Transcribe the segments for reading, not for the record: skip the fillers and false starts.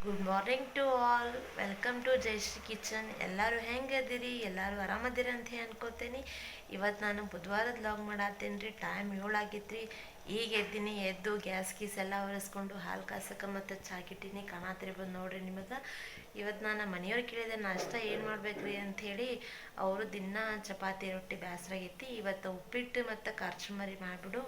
Good morning to all. Welcome to Jayashree kitchen. ಎಲ್ಲರೂ ಹೆಂಗದಿರಿ? ಎಲ್ಲರೂ ಆರಾಮದಿರಿ ಅಂತ ಅನ್ಕೋತೀನಿ. ಇವತ್ತು ನಾನು ಬುಧವಾರದ ಲಾಗ್ ಮಾಡತ್ತೀನಿ ರೀ. ಟೈಮ್ 7 ಆಗಿತ್ತು ರೀ. ಈಗ ಎದ್ದೀನಿ. ಎದ್ದು ಗ್ಯಾಸ್ ಗೀಸ್ ಎಲ್ಲ ಒರೆಸ್ಕೊಂಡು ಹಾಲು ಕಾಸಕ್ಕೆ ಮತ್ತು ಚಾಕಿಟ್ಟಿನಿ. ಕಾಣತ್ತಿರ್ಬೋದು ನೋಡ್ರಿ ನಿಮಗೆ. ಇವತ್ತು ನಾನು ಮನೆಯವ್ರು ಕೇಳಿದೆ ನಾಷ್ಟ ಏನು ಮಾಡ್ಬೇಕ್ರಿ ಅಂಥೇಳಿ. ಅವರು ದಿನ ಚಪಾತಿ ರೊಟ್ಟಿ ಬೇಸರಾಗೈತಿ. ಇವತ್ತು ಉಪ್ಪಿಟ್ಟು ಮತ್ತು ಖಾರ ಚುಮ್ಮರಿ ಮಾಡಿಬಿಡು,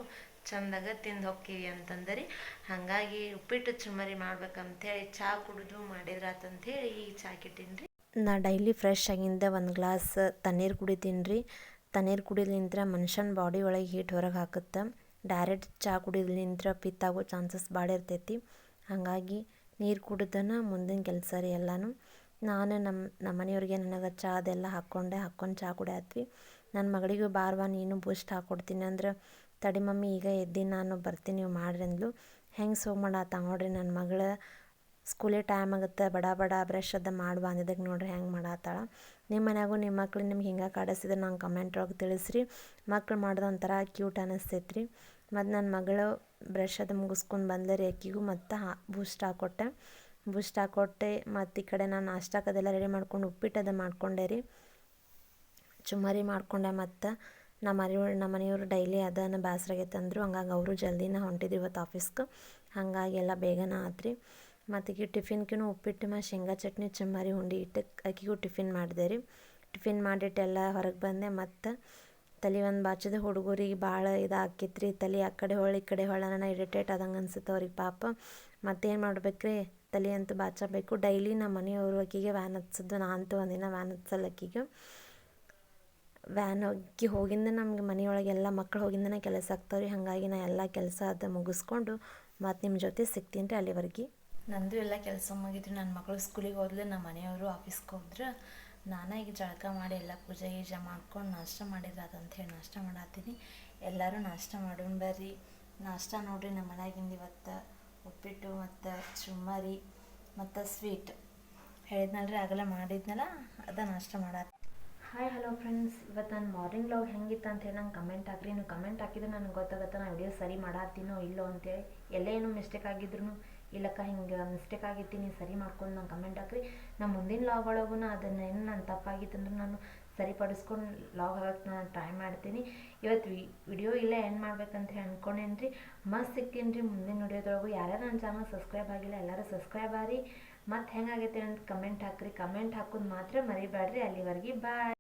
ಚಂದಾಗ ತಿಂದು ಹೋಕ್ಕಿವಿ ಅಂತಂದರಿ. ಹಾಗಾಗಿ ಉಪ್ಪಿಟ್ಟು ಚುಮ್ಮರಿ ಮಾಡ್ಬೇಕಂತೇಳಿ ಚಹಾ ಕುಡಿದು ಮಾಡಿದ್ರಾತಂಥೇಳಿ ಈಗ ಚಹಾ ಕಿಟ್ಟೀನಿ ರೀ. ನಾ ಡೈಲಿ ಫ್ರೆಶ್ ಆಗಿಂದ ಒಂದು ಗ್ಲಾಸ್ ತಣ್ಣೀರು ಕುಡಿತೀನಿ ರೀ. ತಣ್ಣೀರು ಕುಡಿಲಿಂತ್ರ ಮನುಷ್ಯನ ಬಾಡಿ ಒಳಗೆ ಹೀಟ್ ಹೊರಗೆ ಹಾಕುತ್ತೆ. ಡೈರೆಕ್ಟ್ ಚಹಾ ಕುಡಿಲಿಂತ್ರ ಪಿತ್ತಾಗೋ ಚಾನ್ಸಸ್ ಭಾಳ ಇರ್ತೈತಿ. ಹಾಗಾಗಿ ನೀರು ಕುಡಿದನ ಮುಂದಿನ ಕೆಲಸ ರೀ ಎಲ್ಲನೂ. ನಾನು ನಮ್ಮ ಮನೆಯವ್ರಿಗೆ ನನಗೆ ಚಹಾ ಅದೆಲ್ಲ ಹಾಕ್ಕೊಂಡು ಚಹಾ ಕುಡಿಯತ್ವಿ. ನನ್ನ ಮಗಳಿಗೂ ಬಾರ್ವಾ ನೀನು ಬೂಸ್ಟ್ ಹಾಕ್ಕೊಡ್ತೀನಿ ಅಂದ್ರೆ, ತಡಿ ಮಮ್ಮಿ ಈಗ ಎದ್ದೀನಿ ನಾನು ಬರ್ತೀನಿ ನೀವು ಮಾಡ್ರಿ ಅಂದ್ಲು. ಹೆಂಗೆ ಸೋ ಮಾಡತ್ತ ನೋಡ್ರಿ ನನ್ನ ಮಗಳು. ಸ್ಕೂಲಿಗೆ ಟೈಮ್ ಆಗುತ್ತೆ, ಬಡ ಬಡ ಬ್ರಷ್ ಅದ ಮಾಡಿ ಬಂದಿದ್ದಕ್ಕೆ ನೋಡ್ರಿ ಹೆಂಗೆ ಮಾಡತ್ತಾಳ. ನಿಮ್ಮ ಮನ್ಯಾಗೂ ನಿಮ್ಮ ಮಕ್ಳು ನಿಮ್ಗೆ ಹಿಂಗೆ ಕಾಡಿಸಿದ್ರೆ ನಂಗೆ ಕಮೆಂಟ್ ಒಳಗೆ ತಿಳಿಸ್ರಿ. ಮಕ್ಳು ಮಾಡಿದ ಒಂಥರ ಕ್ಯೂಟ್ ಅನ್ನಿಸ್ತೈತೆ ರೀ. ಮತ್ತು ನನ್ನ ಮಗಳು ಬ್ರಷ್ ಅದು ಮುಗಿಸ್ಕೊಂಡು ಬಂದ್ಲರಿ. ಅಕ್ಕಿಗೂ ಮತ್ತು ಬೂಸ್ಟ್ ಹಾಕ್ಕೊಟ್ಟೆ. ಮತ್ತು ಈ ಕಡೆ ನಾನು ನಾಷ್ಟಕ್ಕದೆಲ್ಲ ರೆಡಿ ಮಾಡ್ಕೊಂಡು ಉಪ್ಪಿಟ್ಟದ ಮಾಡ್ಕೊಂಡೆ ರೀ. ಚುಮ್ಮರಿ ಮಾಡ್ಕೊಂಡೆ. ಮತ್ತು ನಮ್ಮ ಮನೆಯವರು ಡೈಲಿ ಅದನ್ನು ಬೇಸರಾಗೈತೆ ಅಂದರು. ಹಂಗಾಗಿ ಅವರು ಜಲ್ದಿನ ಹೊಂಟಿದ್ರು ಇವತ್ತು ಆಫೀಸ್ಗೆ. ಹಾಗಾಗಿ ಎಲ್ಲ ಬೇಗನೆ ಆತ್ರಿ. ಮತ್ತು ಈಗ ಟಿಫಿನ್ಗೂ ಉಪ್ಪಿಟ್ಟು ಮತ್ತು ಶೇಂಗಾ ಚಟ್ನಿ ಚುಮ್ಮರಿ ಉಂಡೆ ಇಟ್ಟು ಅಕ್ಕಿಗೂ ಟಿಫಿನ್ ಮಾಡಿದೆ ರೀ. ಟಿಫಿನ್ ಮಾಡಿಟ್ಟೆಲ್ಲ ಹೊರಗೆ ಬಂದೆ. ಮತ್ತು ತಲೆ ಒಂದು ಬಾಚಿದೆ. ಹುಡುಗರಿಗೆ ಭಾಳ ಇದಾಕಿತ್ತು ರೀ. ತಲೆ ಆ ಕಡೆ ಹೊಳ್ಳಿ ಈ ಕಡೆ ಹೊಳ್ಳ ನಾನು ಇರಿಟೇಟ್ ಆದಂಗೆ ಅನ್ಸುತ್ತೆ ಅವ್ರಿಗೆ ಪಾಪ. ಮತ್ತೇನು ಮಾಡ್ಬೇಕ್ರಿ, ತಲೆ ಅಂತೂ ಬಾಚಬೇಕು. ಡೈಲಿ ನಮ್ಮ ಮನೆಯವರು ಅಕ್ಕಿಗೆ ವ್ಯಾನ್ ಹತ್ಸಿದ್ದು. ನಾನಂತೂ ಒಂದಿನ ವ್ಯಾನ್ ಹತ್ಸಲ್ಲ ಅಕ್ಕಿಗೆ. ವ್ಯಾನ್ ಹೋಗಿಂದ ನಮಗೆ ಮನೆಯೊಳಗೆಲ್ಲ ಮಕ್ಕಳು ಹೋಗಿಂದನೇ ಕೆಲಸ ಆಗ್ತಾವೆ ರೀ. ಹಾಗಾಗಿ ನಾ ಎಲ್ಲ ಕೆಲಸ ಅದು ಮುಗಿಸ್ಕೊಂಡು ಮತ್ತು ನಿಮ್ಮ ಜೊತೆ ಸಿಗ್ತೀನಿ ರೀ. ಅಲ್ಲಿವರೆಗೆ ನಂದು ಎಲ್ಲ ಕೆಲಸ ಮುಗಿದ್ರಿ. ನನ್ನ ಮಕ್ಕಳು ಸ್ಕೂಲಿಗೆ ಹೋದ್ಲು, ನಮ್ಮ ಮನೆಯವರು ಆಫೀಸ್ಗೆ ಹೋದ್ರೆ. ನಾನು ಈಗ ಜಳಕ ಮಾಡಿ ಎಲ್ಲ ಪೂಜೆ ಗೀಜೆ ಮಾಡ್ಕೊಂಡು ನಾಷ್ಟ ಮಾಡಿದ್ರೆ ಅದಂಥೇಳಿ ನಾಷ್ಟ ಮಾಡತ್ತೀನಿ. ಎಲ್ಲರೂ ನಾಷ್ಟ ಮಾಡೋಣ ಬರ್ರಿ. ನಾಷ್ಟ ನೋಡಿರಿ ನಮ್ಮ ಮನ್ಯಾಗಿಂದ ಇವತ್ತು ಉಪ್ಪಿಟ್ಟು ಮತ್ತು ಚುಮ್ಮರಿ ಮತ್ತು ಸ್ವೀಟ್ ಹೇಳಿದ್ನಲ್ರಿ ಆಗಲೇ ಮಾಡಿದ್ನಲ್ಲ, ಅದ ನಾಷ್ಟ ಮಾಡತ್ತೀನಿ. Hi hello friends. ಇವತ್ತು ನಾನು ಮಾರ್ನಿಂಗ್ ಲಾಗ್ ಹೆಂಗಿತ್ತು ಅಂತೇಳಿ ನಂಗೆ ಕಮೆಂಟ್ ಹಾಕಿರಿ. ನೀವು ಕಮೆಂಟ್ ಹಾಕಿದ್ರೆ ನನಗೆ ಗೊತ್ತಾಗುತ್ತೆ ನಾನು ವಿಡಿಯೋ ಸರಿ ಮಾಡತ್ತೀನೋ ಇಲ್ಲೋ ಅಂತೇಳಿ. ಎಲ್ಲೇ ಏನೋ ಮಿಸ್ಟೇಕ್ ಆಗಿದ್ರು ಇಲ್ಲಕ್ಕ ಹಿಂಗೆ ಮಿಸ್ಟೇಕ್ ಆಗಿತ್ತು ನೀವು ಸರಿ ಮಾಡ್ಕೊಂಡು ನಂಗೆ ಕಮೆಂಟ್ ಹಾಕಿರಿ. ನಾನು ಮುಂದಿನ ಲಾಗ್ ಒಳಗೂ ಅದನ್ನು ಏನು ನಾನು ತಪ್ಪಾಗಿತ್ತು ಅಂದ್ರೆ ನಾನು ಸರಿಪಡಿಸ್ಕೊಂಡು ಲಾಗ್ ಹಾಕಕ್ಕೆ ನಾನು ಟ್ರೈ ಮಾಡ್ತೀನಿ. ಇವತ್ತು ವಿಡಿಯೋ ಇಲ್ಲೇ ಎಂಡ್ ಮಾಡ್ಬೇಕಂತ ಹೇಳಿ ಅಂದ್ಕೊಂಡೇನಿ ರೀ. ಮಸ್ತ್ ಸಿಗ್ತೀನಿ ರೀ ಮುಂದಿನ ವಿಡಿಯೋದೊಳಗು. ಯಾರ್ಯಾರು ನನ್ನ ಚಾನಲ್ ಸಬ್ಸ್ಕ್ರೈಬ್ ಆಗಿಲ್ಲ ಎಲ್ಲರೂ ಸಬ್ಸ್ಕ್ರೈಬ್ ಆಗಿ ಮತ್ತು ಹೆಂಗಾಗೈತೆ ಅಂತ ಕಮೆಂಟ್ ಹಾಕಿರಿ. ಕಮೆಂಟ್ ಹಾಕೋದು ಮಾತ್ರ ಮರಿಬೇಡ್ರಿ. ಅಲ್ಲಿವರೆಗೆ ಬಾಯ್.